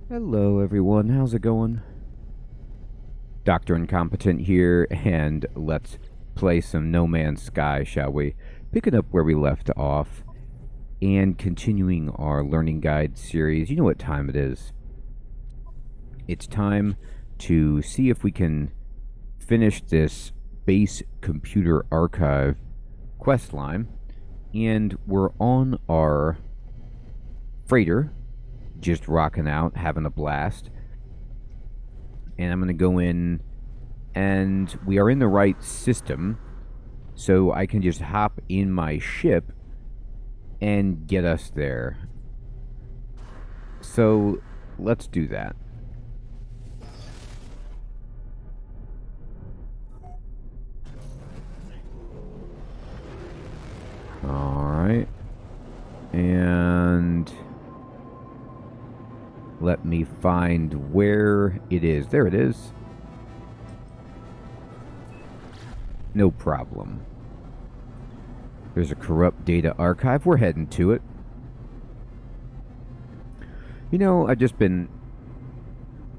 Hello, everyone. How's it going? Dr. Incompetent here, and let's play some No Man's Sky, shall we? Picking up where we left off and continuing our learning guide series. You know what time it is. It's time to see if we can finish this base computer archive quest line. And we're on our freighter, just rocking out, having a blast. And I'm going to go in, and we are in the right system, so I can just hop in my ship and get us there. So let's do that. Alright. And let me find where it is. There it is. No problem. There's a corrupt data archive. We're heading to it. You know, I've just been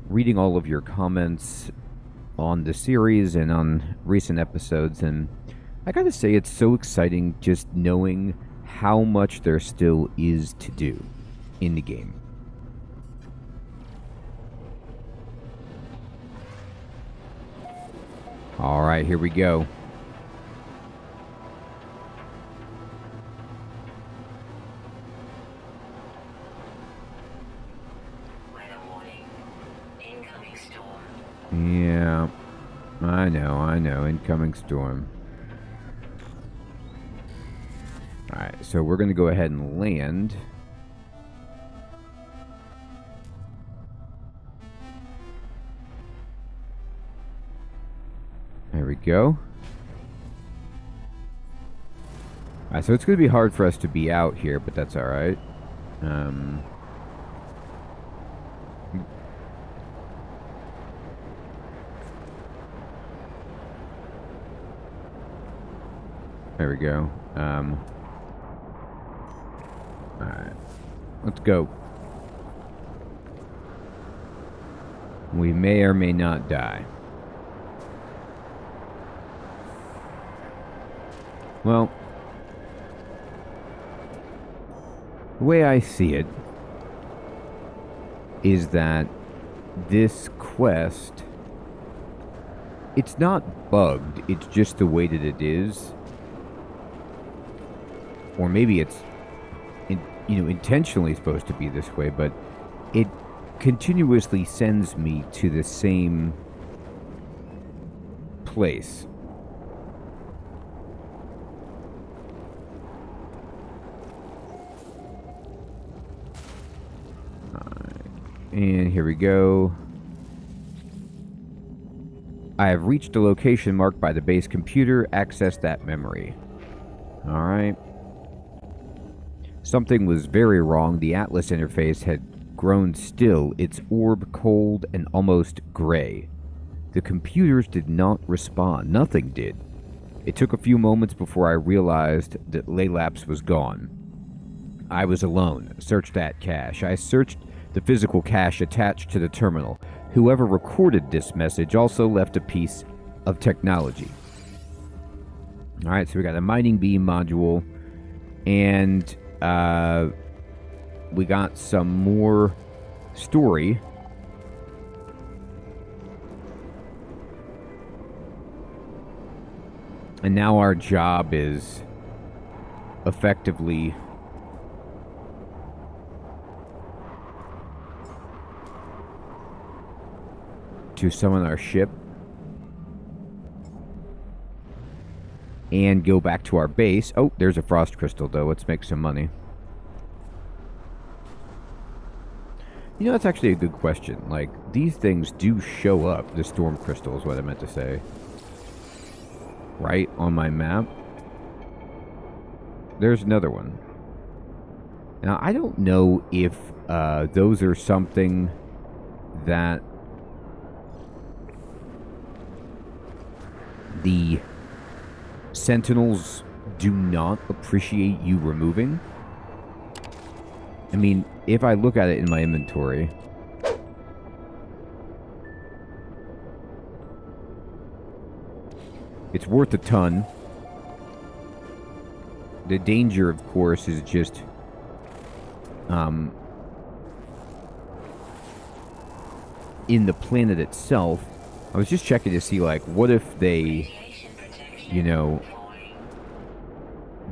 reading all of your comments on the series and on recent episodes, and I gotta say it's so exciting just knowing how much there still is to do in the game. Alright, here we go. Yeah, I know. Incoming storm. Alright, so we're going to go ahead and land. There we go. Alright, so it's going to be hard for us to be out here, but that's alright. There we go. Alright. Let's go. We may or may not die. Well, the way I see it is that this quest, it's not bugged, it's just the way that it is. Or maybe it's intentionally supposed to be this way, but it continuously sends me to the same place. And here we go. I have reached a location marked by the base computer. Access that memory. Alright. Something was very wrong. The Atlas interface had grown still, its orb cold and almost gray. The computers did not respond. Nothing did. It took a few moments before I realized that Laylapse was gone. I was alone. Searched that cache. I searched the physical cache attached to the terminal. Whoever recorded this message also left a piece of technology. Alright, so we got a mining beam module, and we got some more story. And now our job is effectively to summon our ship and go back to our base. Oh, there's a frost crystal, though. Let's make some money. You know, that's actually a good question. Like, these things do show up. The storm crystal is what I meant to say. Right on my map. There's another one. Now, I don't know if those are something that the Sentinels do not appreciate you removing. I mean, if I look at it in my inventory, It's worth a ton. The danger, of course, is just in the planet itself. I was just checking to see, like, what if they, you know,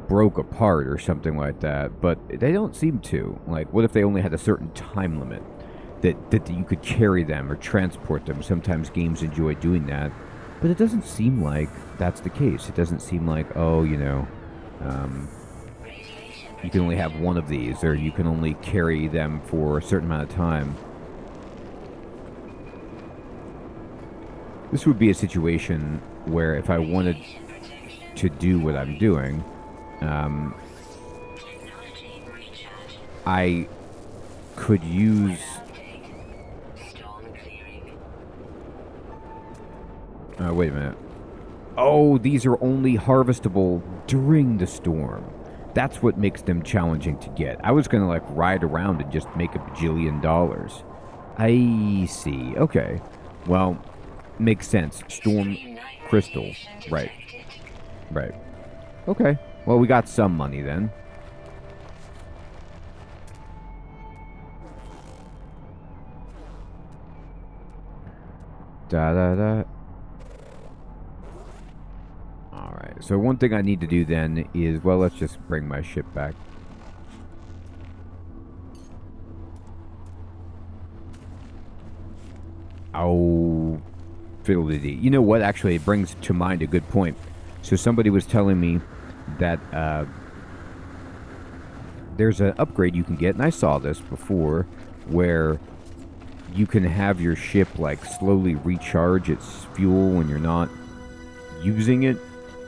broke apart or something like that, but they don't seem to. Like, what if they only had a certain time limit that you could carry them or transport them? Sometimes games enjoy doing that, but it doesn't seem like that's the case. It doesn't seem like, oh, you can only have one of these, or you can only carry them for a certain amount of time. This would be a situation where if I wanted to do what I'm doing, I could use... wait a minute. Oh, these are only harvestable during the storm. That's what makes them challenging to get. I was going to, like, ride around and just make a bajillion dollars. I see. Okay. Well, makes sense. Storm crystal. Right. Right. Okay. Well, we got some money then. Da-da-da. Alright, so one thing I need to do then is, well, let's just bring my ship back. Oh, fiddle-dee-dee. You know what? Actually, it brings to mind a good point. So somebody was telling me that there's an upgrade you can get, and I saw this before, where you can have your ship, like, slowly recharge its fuel when you're not using it,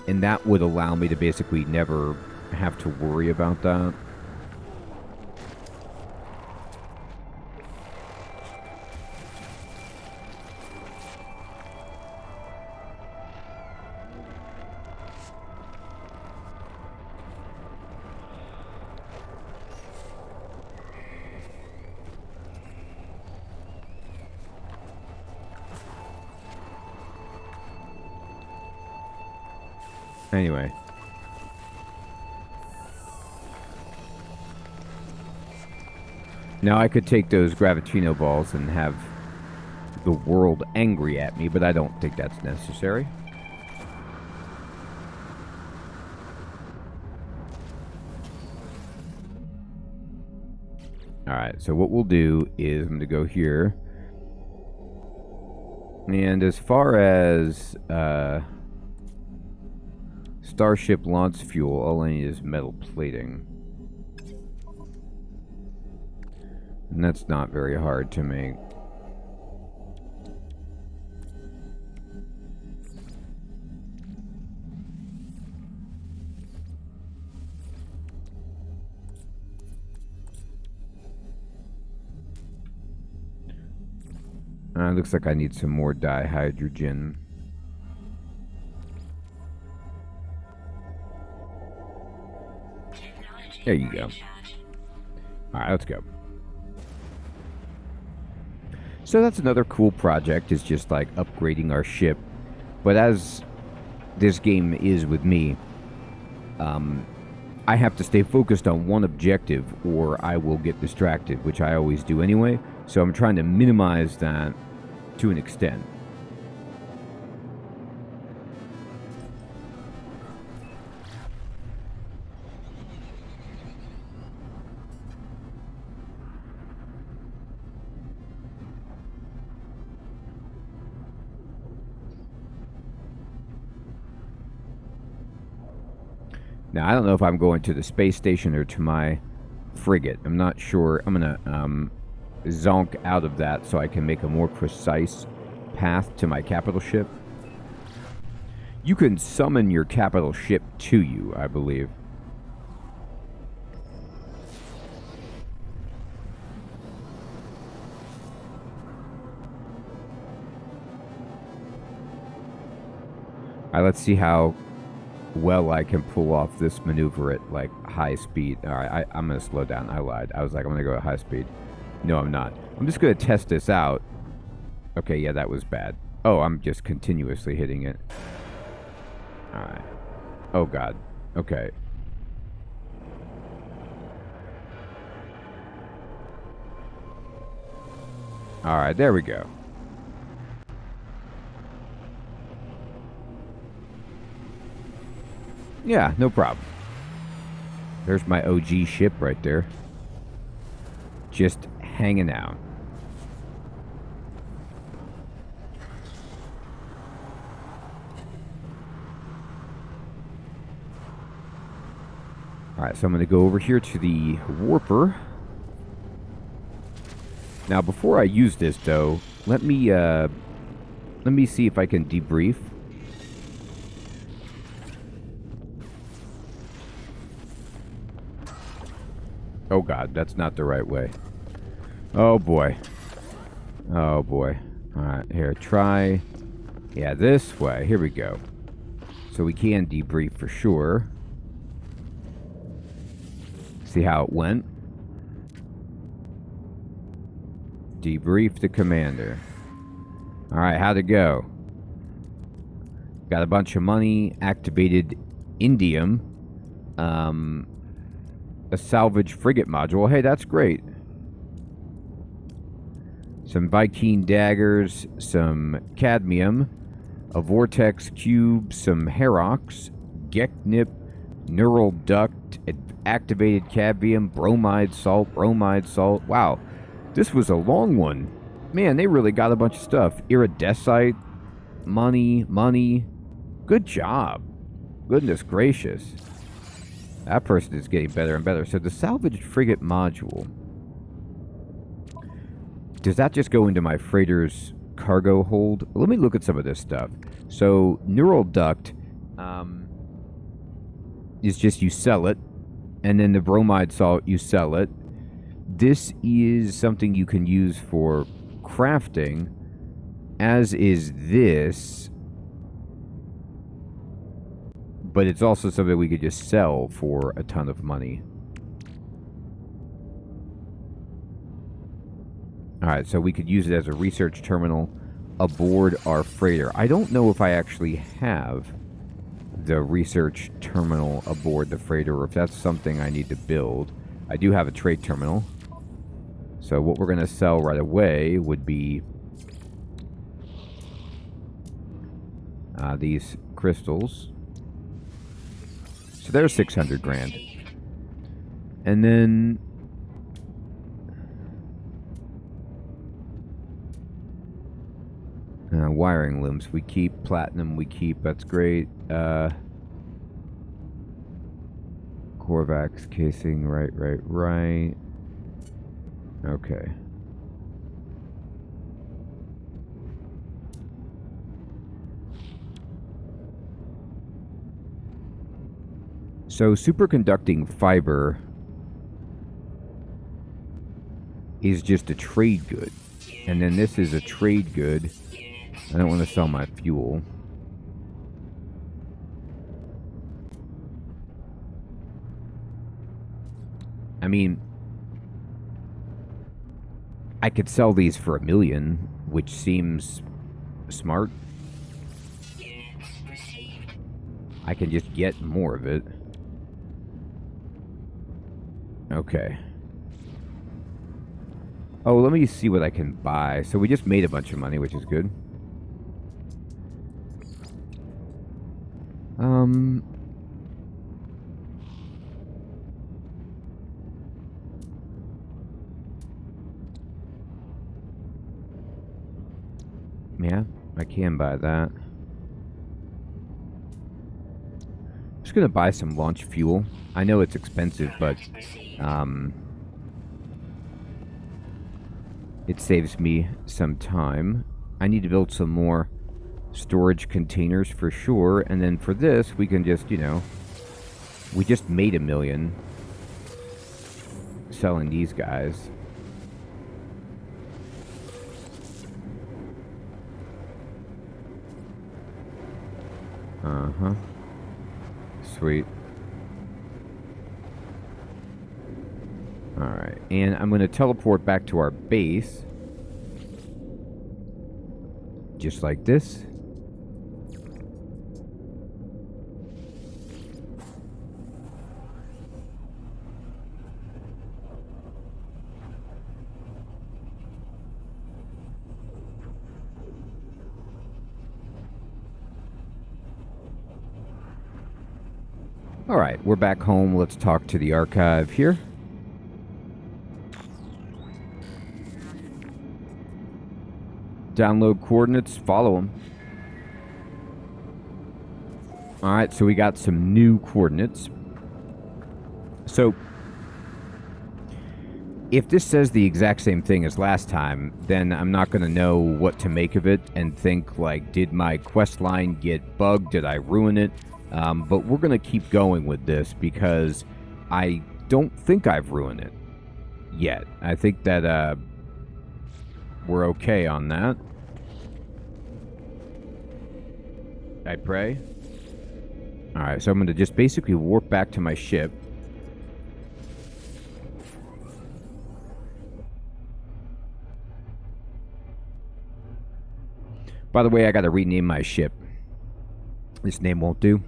and that would allow me to basically never have to worry about that. Anyway. Now I could take those Gravitino balls and have the world angry at me, but I don't think that's necessary. Alright, so what we'll do is I'm going to go here. And as far as starship launch fuel, all I need is metal plating. And that's not very hard to make. Looks like I need some more dihydrogen. There you go. Alright, let's go. So that's another cool project, is just like upgrading our ship. But as this game is with me, I have to stay focused on one objective or I will get distracted, which I always do anyway. So I'm trying to minimize that to an extent. Now, I don't know if I'm going to the space station or to my frigate. I'm not sure. I'm going to zonk out of that so I can make a more precise path to my capital ship. You can summon your capital ship to you, I believe. Alright, let's see how well I can pull off this maneuver at, like, high speed. Alright, I'm going to slow down. I lied. I was like, I'm going to go at high speed. No, I'm not. I'm just going to test this out. Okay, yeah, that was bad. Oh, I'm just continuously hitting it. Alright. Oh, God. Okay. Alright, there we go. Yeah, no problem. There's my OG ship right there. Just hanging out. Alright, so I'm going to go over here to the warper. Now, before I use this, though, let me see if I can debrief. Oh, God, that's not the right way. Oh, boy. Oh, boy. Alright, here, try... Yeah, this way. Here we go. So we can debrief for sure. See how it went? Debrief the commander. Alright, how'd it go? Got a bunch of money, activated indium, a salvage frigate module. Hey, that's great. Some Viking daggers, some cadmium, a vortex cube, some Herox, Geknip, neural duct, activated cadmium, bromide salt. Wow, this was a long one. Man, they really got a bunch of stuff. Iridescite, money. Good job. Goodness gracious. That person is getting better and better. So the salvaged frigate module. Does that just go into my freighter's cargo hold? Let me look at some of this stuff. So neural duct is just you sell it. And then the bromide salt, you sell it. This is something you can use for crafting, as is this. But it's also something we could just sell for a ton of money. Alright, so we could use it as a research terminal aboard our freighter. I don't know if I actually have the research terminal aboard the freighter, or if that's something I need to build. I do have a trade terminal. So what we're going to sell right away would be these crystals. So there's 600 grand. And then wiring looms. We keep platinum. We keep. That's great. Corvax casing. Right. Okay. So superconducting fiber is just a trade good. And then this is a trade good. I don't want to sell my fuel. I mean, I could sell these for $1 million, which seems smart. I can just get more of it. Okay. Oh, let me see what I can buy. So we just made a bunch of money, which is good. Yeah, I can buy that. I'm just gonna buy some launch fuel. I know it's expensive, but it saves me some time. I need to build some more storage containers for sure, and then for this we can just, you know, we just made $1 million selling these guys. Sweet. Alright, and I'm going to teleport back to our base. Just like this. Alright, we're back home. Let's talk to the archive here. Download coordinates, follow them. Alright, so we got some new coordinates. So, if this says the exact same thing as last time, then I'm not going to know what to make of it and think, like, did my quest line get bugged? Did I ruin it? But we're going to keep going with this because I don't think I've ruined it yet. I think that we're okay on that. I pray. Alright, so I'm going to just basically warp back to my ship. By the way, I got to rename my ship. This name won't do.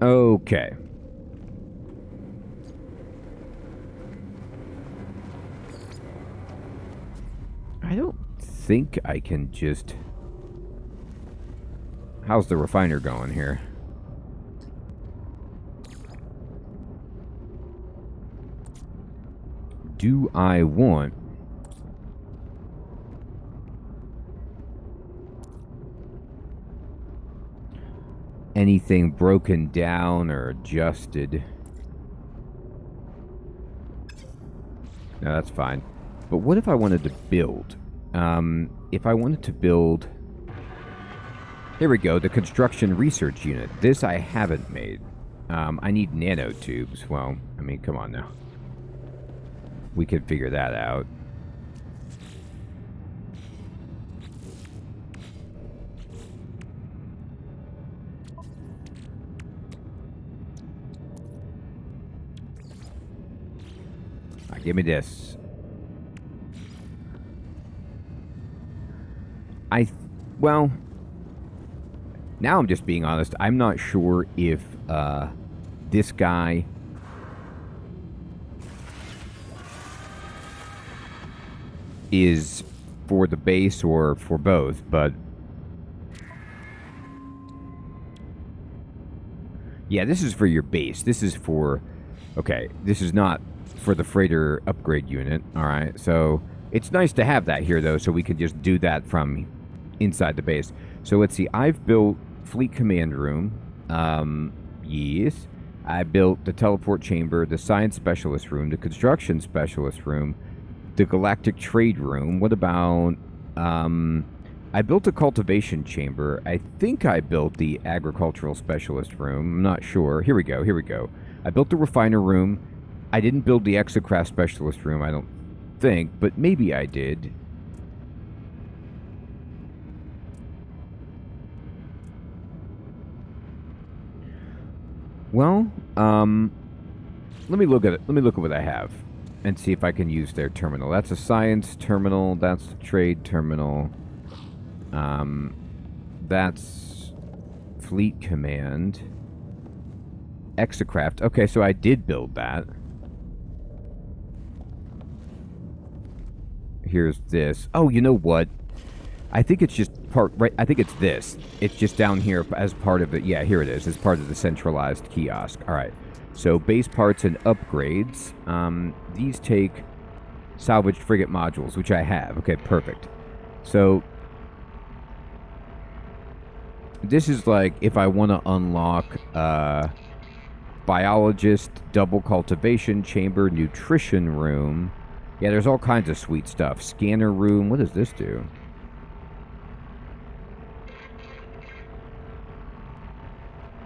Okay. I don't think I can just... How's the refiner going here? Do I want... anything broken down or adjusted? No, that's fine. But what if I wanted to build? If I wanted to build... Here we go, the construction research unit. This I haven't made. I need nanotubes. Well, I mean, come on now. We could figure that out. Give me this. Well, now I'm just being honest. I'm not sure if this guy is for the base or for both, but yeah, this is for your base. This is for... Okay, this is not for the freighter upgrade unit. Alright, so it's nice to have that here, though, so we could just do that from inside the base. So let's see, I've built Fleet Command Room. Yes. I built the Teleport Chamber, the Science Specialist Room, the Construction Specialist Room, the Galactic Trade Room. What about... I built a Cultivation Chamber. I think I built the Agricultural Specialist Room. I'm not sure. Here we go, here we go. I built the Refiner Room. I didn't build the Exocraft Specialist Room, I don't think, but maybe I did. Well, let me look at it. Let me look at what I have and see if I can use their terminal. That's a science terminal. That's a trade terminal. That's Fleet Command. Exocraft. Okay, so I did build that. Here's this. Oh, you know what? I think it's just part... Right, I think it's this. It's just down here as part of it. Yeah, here it is. It's part of the centralized kiosk. All right. So, base parts and upgrades. These take salvaged frigate modules, which I have. Okay, perfect. So, this is like if I want to unlock... biologist, double cultivation chamber, nutrition room. Yeah, there's all kinds of sweet stuff. Scanner room. What does this do?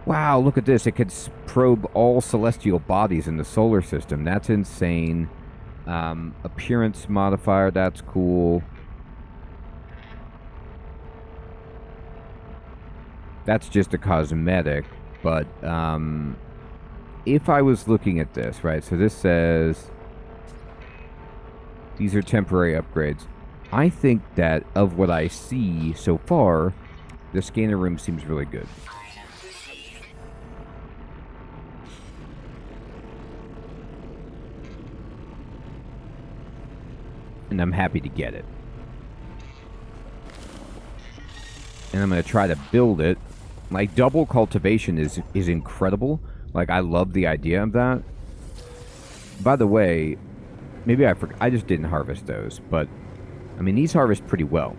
Wow, look at this. It could probe all celestial bodies in the solar system. That's insane. Appearance modifier. That's cool. That's just a cosmetic. But, if I was looking at this, right, so this says these are temporary upgrades. I think that of what I see so far, The scanner room seems really good. And I'm happy to get it. And I'm going to try to build it. Like, double cultivation is incredible. Like, I love the idea of that. By the way, maybe I just didn't harvest those, but I mean, these harvest pretty well.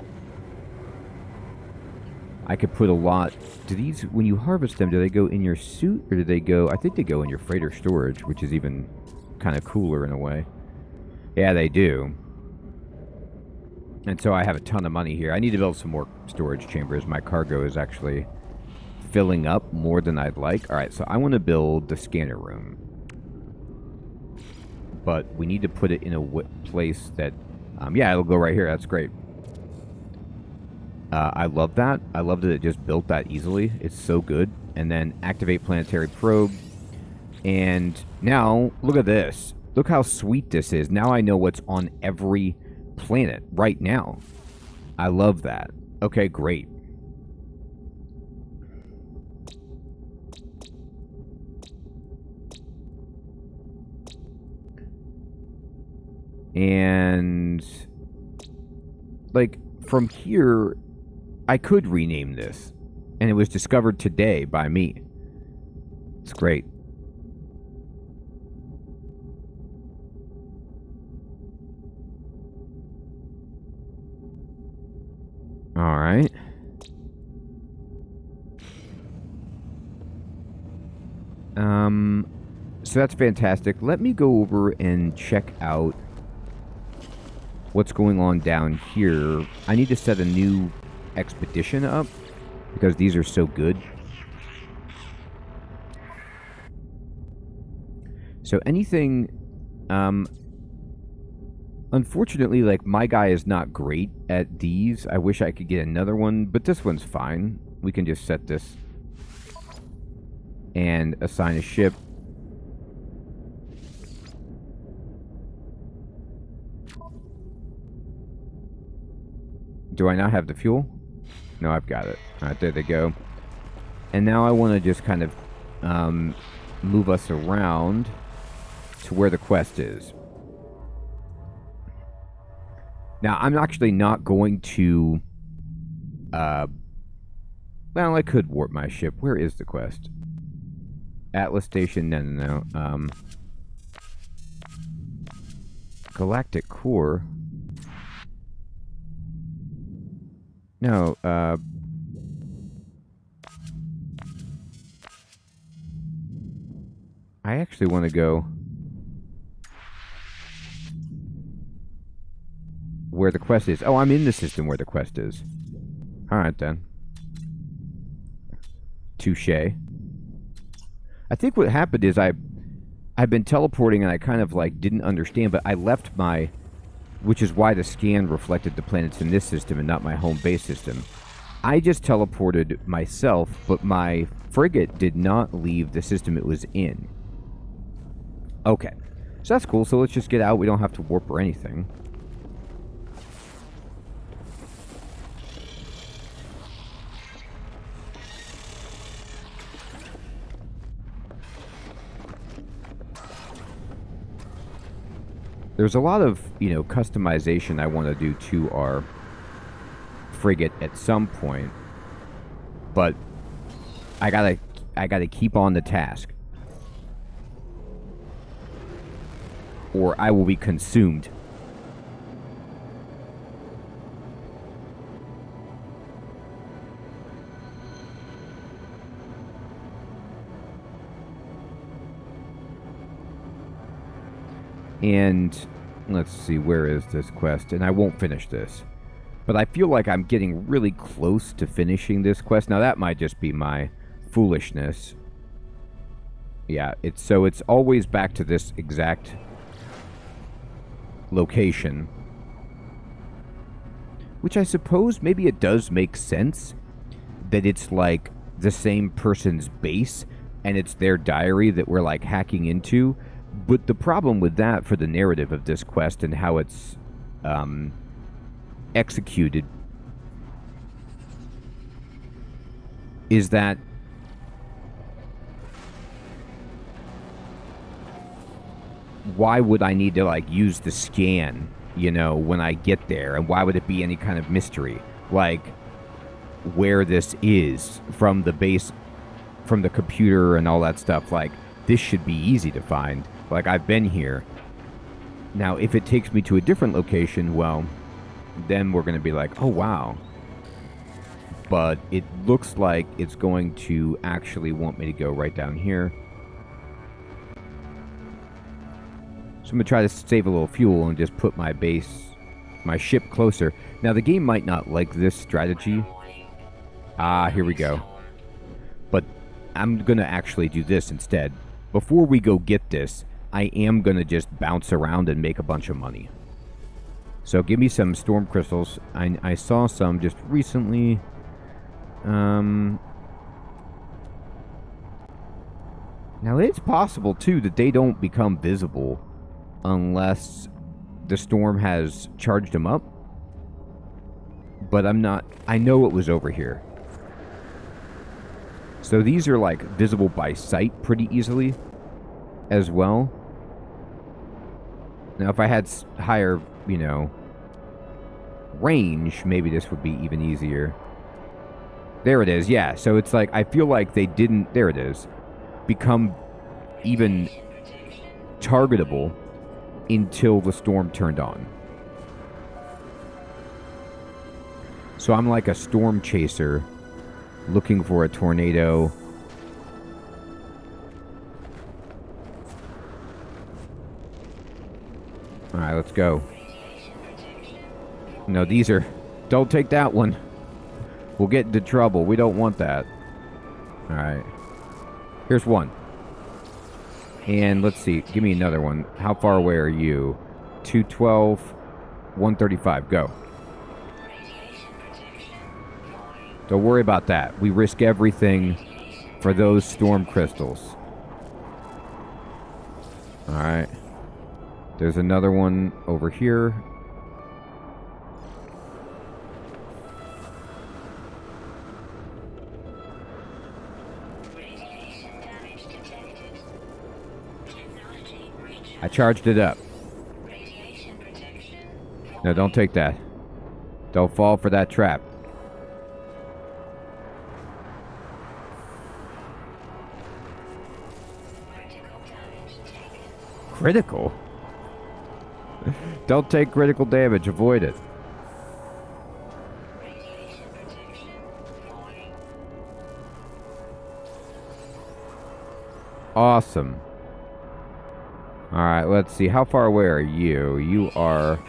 I could put a lot. Do these, when you harvest them, do they go in your suit or do they go, I think they go in your freighter storage, which is even kind of cooler in a way. Yeah, they do. And so I have a ton of money here. I need to build some more storage chambers. My cargo is actually filling up more than I'd like. All right, so I want to build the scanner room. But we need to put it in a place that... yeah, it'll go right here. That's great. I love that. I love that it just built that easily. It's so good. And then activate planetary probe. And now, look at this. Look how sweet this is. Now I know what's on every planet right now. I love that. Okay, great. And like from here I could rename this, and it was discovered today by me. It's great. All right. So that's fantastic. Let me go over and check out what's going on down here. I need to set a new expedition up because these are so good. So anything, unfortunately, like, my guy is not great at these. I wish I could get another one, but this one's fine. We can just set this and assign a ship. Do I not have the fuel? No, I've got it. All right, there they go. And now I want to just kind of move us around to where the quest is. Now, I'm actually not going to... well, I could warp my ship. Where is the quest? Atlas Station? No. Galactic Core... No, I actually want to go where the quest is. Oh, I'm in the system where the quest is. Alright, then. Touché. I think what happened is I've been teleporting and I kind of, like, didn't understand, but I left my... Which is why the scan reflected the planets in this system and not my home base system. I just teleported myself, but my frigate did not leave the system it was in. Okay. So that's cool. So let's just get out. We don't have to warp or anything. There's a lot of, customization I want to do to our frigate at some point, but I gotta keep on the task, or I will be consumed. And let's see, where is this quest? And I won't finish this. But I feel like I'm getting really close to finishing this quest. Now, that might just be my foolishness. Yeah, it's always back to this exact location. Which I suppose maybe it does make sense that it's like the same person's base and it's their diary that we're like hacking into. But the problem with that for the narrative of this quest and how it's executed is that why would I need to, like, use the scan, you know, when I get there? And why would it be any kind of mystery? Like, where this is from the base, from the computer and all that stuff. Like, this should be easy to find. Like, I've been here. Now, if it takes me to a different location, well, then we're going to be like, oh, wow. But it looks like it's going to actually want me to go right down here. So I'm going to try to save a little fuel and just put my base, my ship closer. Now, the game might not like this strategy. Ah, here we go. But I'm going to actually do this instead. Before we go get this, I am going to just bounce around and make a bunch of money. So give me some storm crystals. I saw some just recently. Now, it's possible, too, that they don't become visible unless the storm has charged them up. But I'm not... I know it was over here. So these are, like, visible by sight pretty easily as well. Now, if I had higher, you know, range, maybe this would be even easier. There it is, yeah. So it's like, I feel like they didn't... There it is. Become even targetable until the storm turned on. So I'm like a storm chaser looking for a tornado. Alright, let's go. No, these are... Don't take that one. We'll get into trouble. We don't want that. Alright. Here's one. And let's see. Give me another one. How far away are you? 212, 135. Go. Don't worry about that. We risk everything for those storm crystals. Alright. There's another one over here. I charged it up. No, don't take that. Don't fall for that trap. Critical? Don't take critical damage. Avoid it. Awesome. Alright, let's see. How far away are you? You are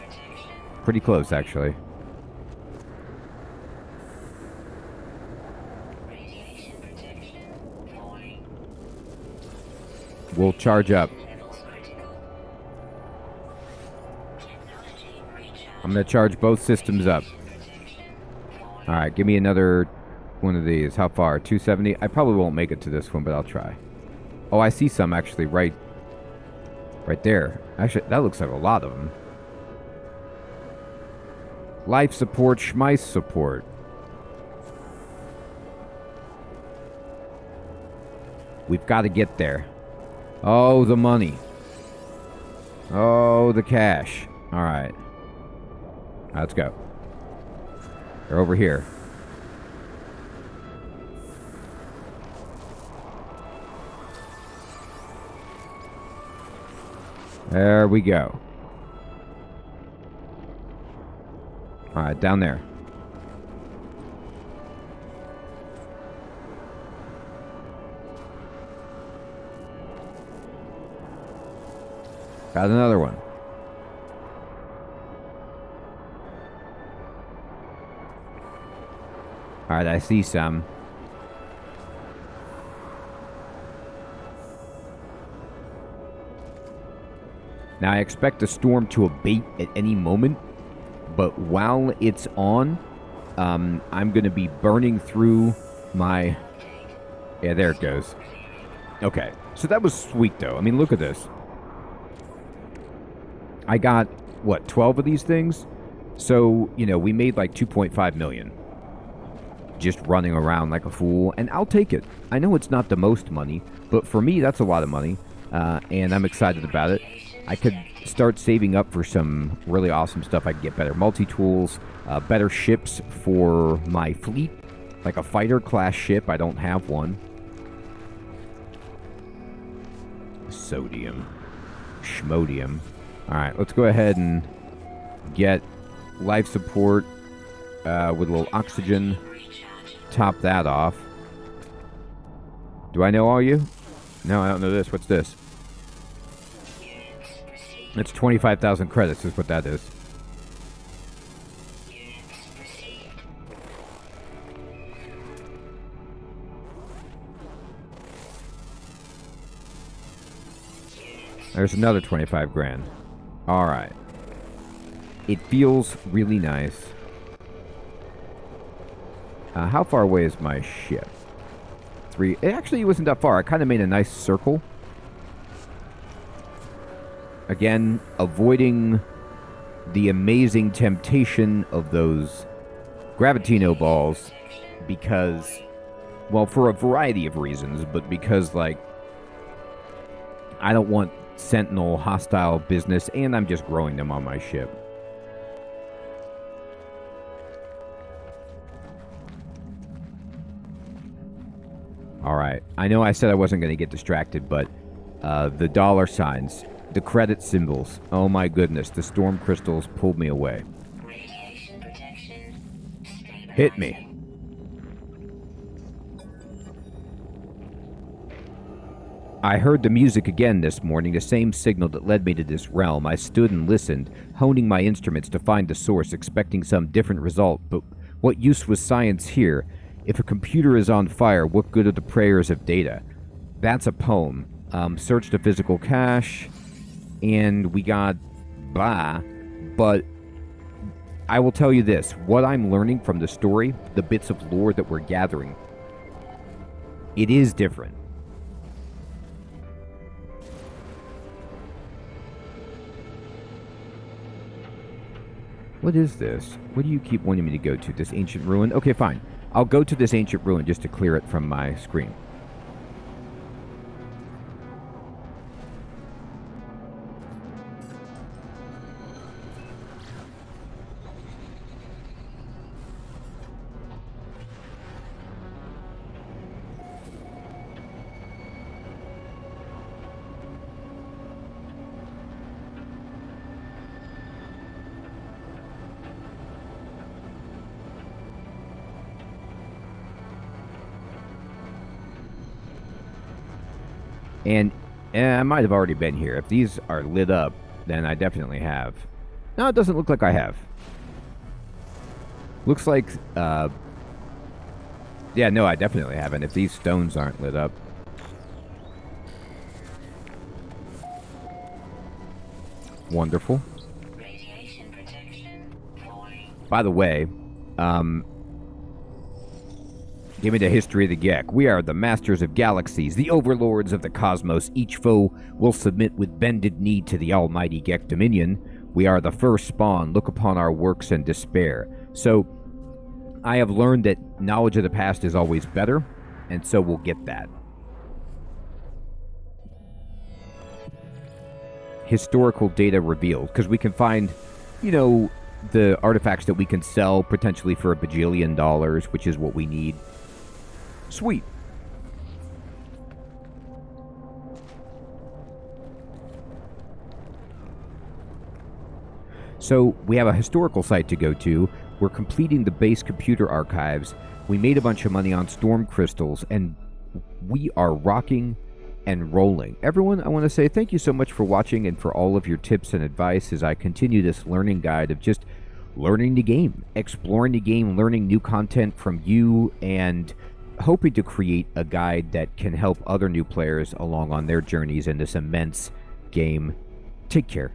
pretty close, actually. We'll charge up. I'm going to charge both systems up. Alright, give me another one of these. How far? 270? I probably won't make it to this one, but I'll try. Oh, I see some actually right there. Actually, that looks like a lot of them. Life support, schmice support. We've got to get there. Oh, the money. Oh, the cash. All right. Let's go. They're over here. There we go. All right, down there. Got another one. All right, I see some. Now, I expect the storm to abate at any moment, but while it's on, I'm going to be burning through my... Yeah, there it goes. Okay, so that was sweet, though. I mean, look at this. I got, what, 12 of these things? So, you know, we made like 2.5 million. just running around like a fool, and I'll take it. I know it's not the most money, but for me, that's a lot of money, and I'm excited about it. I could start saving up for some really awesome stuff. I could get better multi-tools, better ships for my fleet, like a fighter class ship. I don't have one. Sodium. Schmodium. Alright, let's go ahead and get life support with a little oxygen. Top that off. Do I know all you? No, I don't know this. What's this? It's 25,000 credits is what that is. There's another 25 grand. Alright. It feels really nice. How far away is my ship? 3. Actually, it wasn't that far. I kind of made a nice circle. Again, avoiding the amazing temptation of those Gravitino balls because, well, for a variety of reasons, but because, like, I don't want Sentinel hostile business, and I'm just growing them on my ship. Alright, I know I said I wasn't going to get distracted, but the dollar signs, the credit symbols, oh my goodness, the storm crystals pulled me away. Radiation protection. Hit me. I heard the music again this morning, the same signal that led me to this realm. I stood and listened, honing my instruments to find the source, expecting some different result. But what use was science here? If a computer is on fire, what good are the prayers of data? That's a poem. Search the physical cache, and we got blah. But I will tell you this, what I'm learning from the story, the bits of lore that we're gathering, it is different. What is this? What do you keep wanting me to go to? This ancient ruin? Okay, fine. I'll go to this ancient ruin just to clear it from my screen. And I might have already been here. If these are lit up, then I definitely have. No, it doesn't look like I have. Looks like, yeah, no, I definitely haven't. If these stones aren't lit up. Wonderful. Radiation protection. By the way, give me the history of the Gek. We are the masters of galaxies, the overlords of the cosmos. Each foe will submit with bended knee to the almighty Gek dominion. We are the first spawn. Look upon our works and despair. So, I have learned that knowledge of the past is always better, and so we'll get that. Historical data revealed, because we can find, you know, the artifacts that we can sell potentially for $1 bajillion, which is what we need. Sweet. So we have a historical site to go to. We're completing the base computer archives. We made a bunch of money on storm crystals, and we are rocking and rolling. Everyone, I want to say thank you so much for watching and for all of your tips and advice as I continue this learning guide of just learning the game, exploring the game, learning new content from you, and hoping to create a guide that can help other new players along on their journeys in this immense game. Take care.